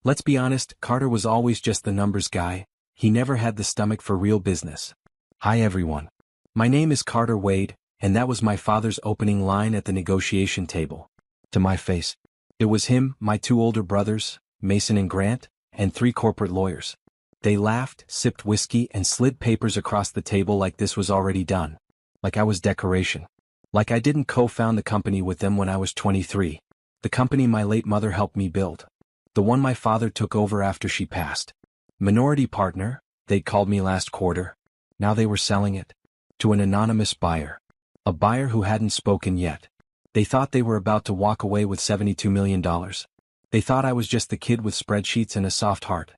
Let's be honest, Carter was always just the numbers guy. He never had the stomach for real business. Hi everyone. My name is Carter Wade, and that was my father's opening line at the negotiation table. To my face. It was him, my two older brothers, Mason and Grant, and 3 corporate lawyers. They laughed, sipped whiskey, and slid papers across the table like this was already done. Like I was decoration. Like I didn't co-found the company with them when I was 23. The company my late mother helped me build. The one my father took over after she passed. Minority partner, they'd called me last quarter. Now they were selling it. To an anonymous buyer. A buyer who hadn't spoken yet. They thought they were about to walk away with $72 million. They thought I was just the kid with spreadsheets and a soft heart.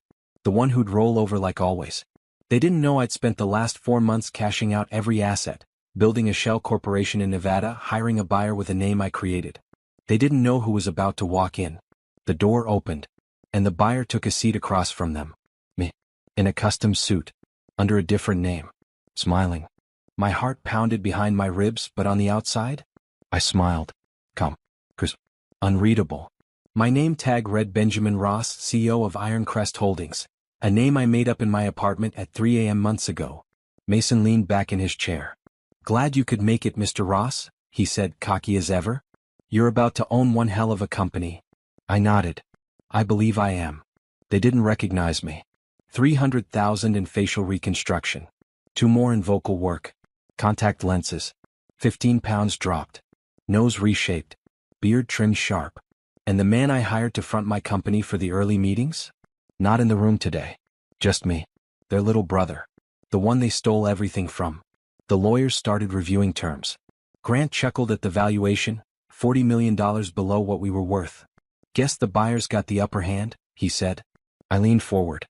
The one who'd roll over like always. They didn't know I'd spent the last 4 months cashing out every asset, building a shell corporation in Nevada, hiring a buyer with a name I created. They didn't know who was about to walk in. The door opened, and the buyer took a seat across from them. Me. In a custom suit. Under a different name. Smiling. My heart pounded behind my ribs, but on the outside? I smiled. Come. Chris. Unreadable. My name tag read Benjamin Ross, CEO of Ironcrest Holdings. A name I made up in my apartment at 3 a.m. months ago. Mason leaned back in his chair. Glad you could make it, Mr. Ross, he said, cocky as ever. You're about to own one hell of a company. I nodded. I believe I am. They didn't recognize me. 300,000 in facial reconstruction. 2 more in vocal work. Contact lenses. 15 pounds dropped. Nose reshaped. Beard trimmed sharp. And the man I hired to front my company for the early meetings? Not in the room today. Just me. Their little brother. The one they stole everything from. The lawyers started reviewing terms. Grant chuckled at the valuation, $40 million below what we were worth. Guess the buyers got the upper hand, he said. I leaned forward.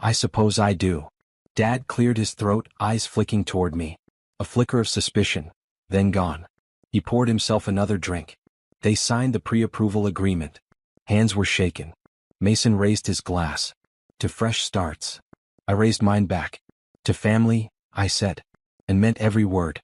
I suppose I do. Dad cleared his throat, eyes flicking toward me. A flicker of suspicion, then gone. He poured himself another drink. They signed the pre-approval agreement. Hands were shaken. Mason raised his glass. To fresh starts. I raised mine back. To family, I said. And meant every word.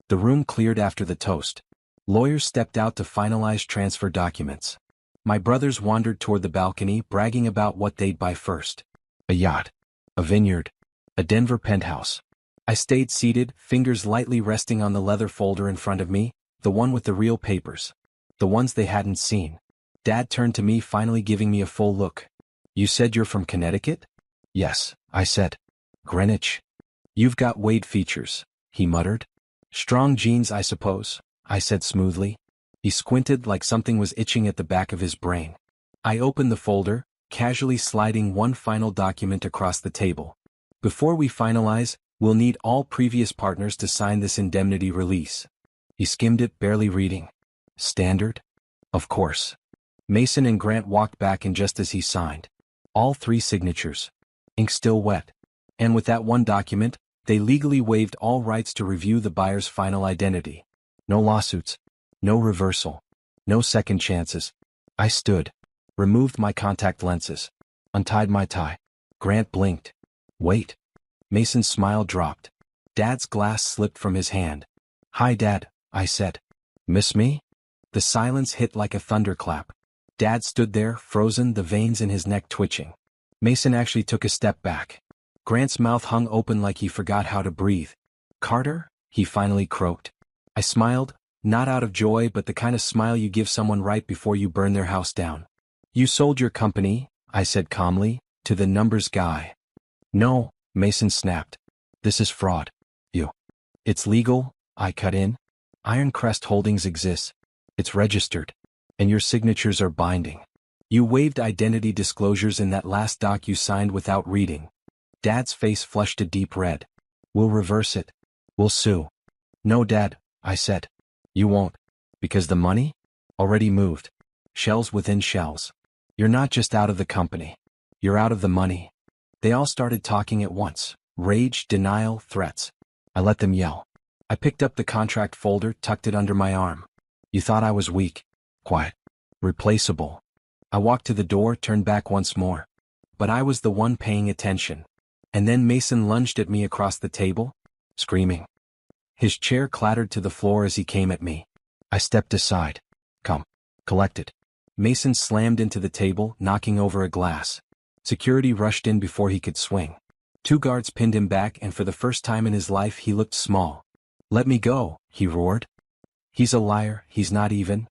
The room cleared after the toast. Lawyers stepped out to finalize transfer documents. My brothers wandered toward the balcony, bragging about what they'd buy first. A yacht. A vineyard. A Denver penthouse. I stayed seated, fingers lightly resting on the leather folder in front of me, the one with the real papers. The ones they hadn't seen. Dad turned to me, finally giving me a full look. You said you're from Connecticut? Yes, I said. Greenwich. You've got Wade features, he muttered. Strong genes, I suppose, I said smoothly. He squinted like something was itching at the back of his brain. I opened the folder, casually sliding one final document across the table. Before we finalize, we'll need all previous partners to sign this indemnity release. He skimmed it, barely reading. Standard? Of course. Mason and Grant walked back in just as he signed. All 3 signatures. Ink still wet. And with that one document, they legally waived all rights to review the buyer's final identity. No lawsuits. No reversal. No second chances. I stood. Removed my contact lenses. Untied my tie. Grant blinked. Wait. Mason's smile dropped. Dad's glass slipped from his hand. Hi, Dad, I said. Miss me? The silence hit like a thunderclap. Dad stood there, frozen, the veins in his neck twitching. Mason actually took a step back. Grant's mouth hung open like he forgot how to breathe. Carter? He finally croaked. I smiled, not out of joy but the kind of smile you give someone right before you burn their house down. You sold your company, I said calmly, to the numbers guy. No, Mason snapped. This is fraud. You. It's legal, I cut in. Ironcrest Holdings exists. It's registered. And your signatures are binding. You waived identity disclosures in that last doc you signed without reading. Dad's face flushed a deep red. We'll reverse it. We'll sue. No, Dad, I said. You won't. Because the money? Already moved. Shells within shells. You're not just out of the company. You're out of the money. They all started talking at once. Rage, denial, threats. I let them yell. I picked up the contract folder, tucked it under my arm. You thought I was weak. Quiet. Replaceable. I walked to the door, turned back once more. But I was the one paying attention. And then Mason lunged at me across the table, screaming. His chair clattered to the floor as he came at me. I stepped aside. Come. Collect it. Mason slammed into the table, knocking over a glass. Security rushed in before he could swing. 2 guards pinned him back, and for the first time in his life he looked small. "Let me go," he roared. "He's a liar, he's not even."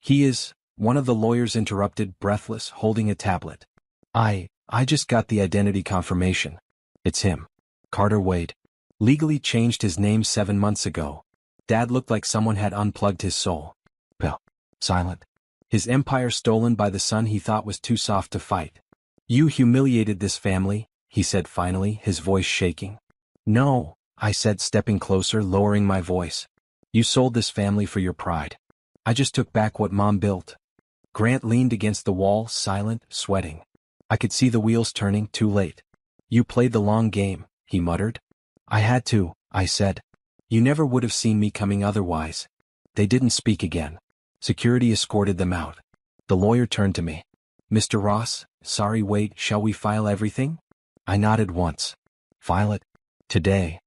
"He is," one of the lawyers interrupted, breathless, holding a tablet. I just got the identity confirmation. It's him. Carter Wade. Legally changed his name 7 months ago. Dad looked like someone had unplugged his soul. Well, silent. His empire stolen by the son he thought was too soft to fight. "You humiliated this family," he said finally, his voice shaking. "No," I said, stepping closer, lowering my voice. "You sold this family for your pride. I just took back what Mom built." Grant leaned against the wall, silent, sweating. I could see the wheels turning, too late. "You played the long game," he muttered. "I had to," I said. "You never would have seen me coming otherwise." They didn't speak again. Security escorted them out. The lawyer turned to me. "Mr. Ross, sorry, wait, shall we file everything?" I nodded once. "File it? Today?"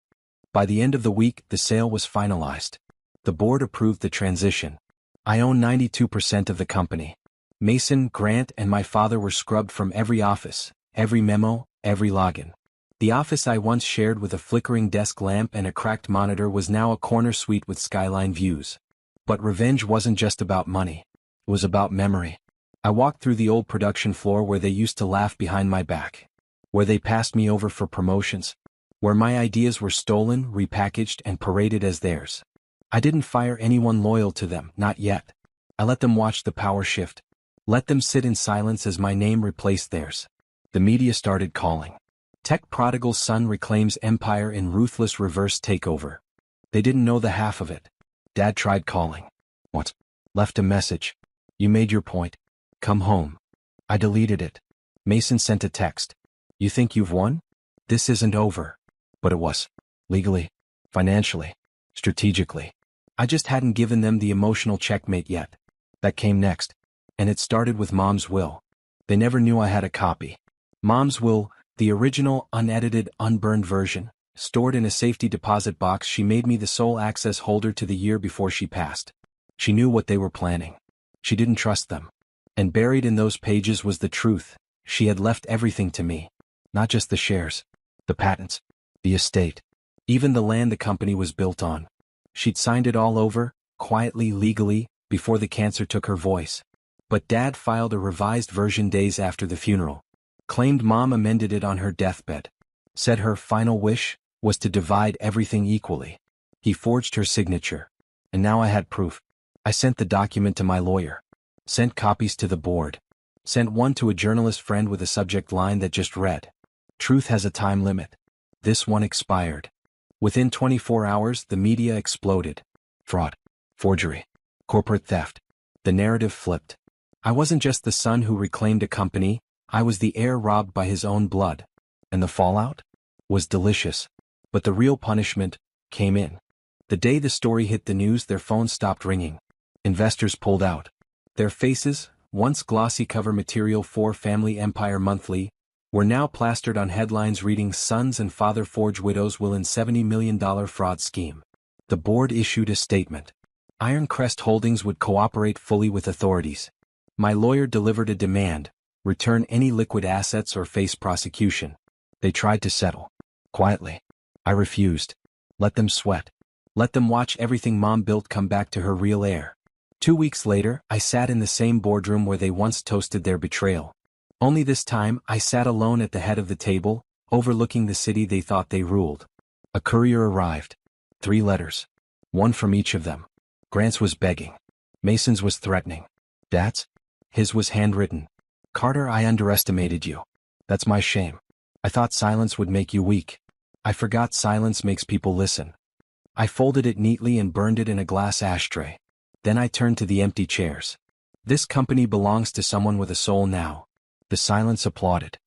By the end of the week, the sale was finalized. The board approved the transition. I own 92% of the company. Mason, Grant, and my father were scrubbed from every office, every memo, every login. The office I once shared with a flickering desk lamp and a cracked monitor was now a corner suite with skyline views. But revenge wasn't just about money. It was about memory. I walked through the old production floor where they used to laugh behind my back. Where they passed me over for promotions. Where my ideas were stolen, repackaged, and paraded as theirs. I didn't fire anyone loyal to them, not yet. I let them watch the power shift. Let them sit in silence as my name replaced theirs. The media started calling. Tech prodigal son reclaims empire in ruthless reverse takeover. They didn't know the half of it. Dad tried calling. What? Left a message. "You made your point. Come home." I deleted it. Mason sent a text. "You think you've won? This isn't over." But it was. Legally. Financially. Strategically. I just hadn't given them the emotional checkmate yet. That came next. And it started with Mom's will. They never knew I had a copy. Mom's will, the original, unedited, unburned version, stored in a safety deposit box she made me the sole access holder to the year before she passed. She knew what they were planning. She didn't trust them. And buried in those pages was the truth. She had left everything to me. Not just the shares. The patents. The estate. Even the land the company was built on. She'd signed it all over, quietly, legally, before the cancer took her voice. But Dad filed a revised version days after the funeral. Claimed Mom amended it on her deathbed. Said her final wish was to divide everything equally. He forged her signature. And now I had proof. I sent the document to my lawyer. Sent copies to the board. Sent one to a journalist friend with a subject line that just read, "Truth has a time limit." This one expired. Within 24 hours, the media exploded. Fraud. Forgery. Corporate theft. The narrative flipped. I wasn't just the son who reclaimed a company, I was the heir robbed by his own blood. And the fallout? Was delicious. But the real punishment came in. The day the story hit the news, their phones stopped ringing. Investors pulled out. Their faces, once glossy cover material for Family Empire Monthly, were now plastered on headlines reading "Sons and Father Forge Widows Will in $70 million Fraud Scheme." The board issued a statement. Iron Crest Holdings would cooperate fully with authorities. My lawyer delivered a demand: return any liquid assets or face prosecution. They tried to settle. Quietly. I refused. Let them sweat. Let them watch everything Mom built come back to her real heir. 2 weeks later, I sat in the same boardroom where they once toasted their betrayal. Only this time, I sat alone at the head of the table, overlooking the city they thought they ruled. A courier arrived. 3 letters. One from each of them. Grant's was begging. Mason's was threatening. Dad's? His was handwritten. "Carter, I underestimated you. That's my shame. I thought silence would make you weak. I forgot silence makes people listen." I folded it neatly and burned it in a glass ashtray. Then I turned to the empty chairs. This company belongs to someone with a soul now. The silence applauded.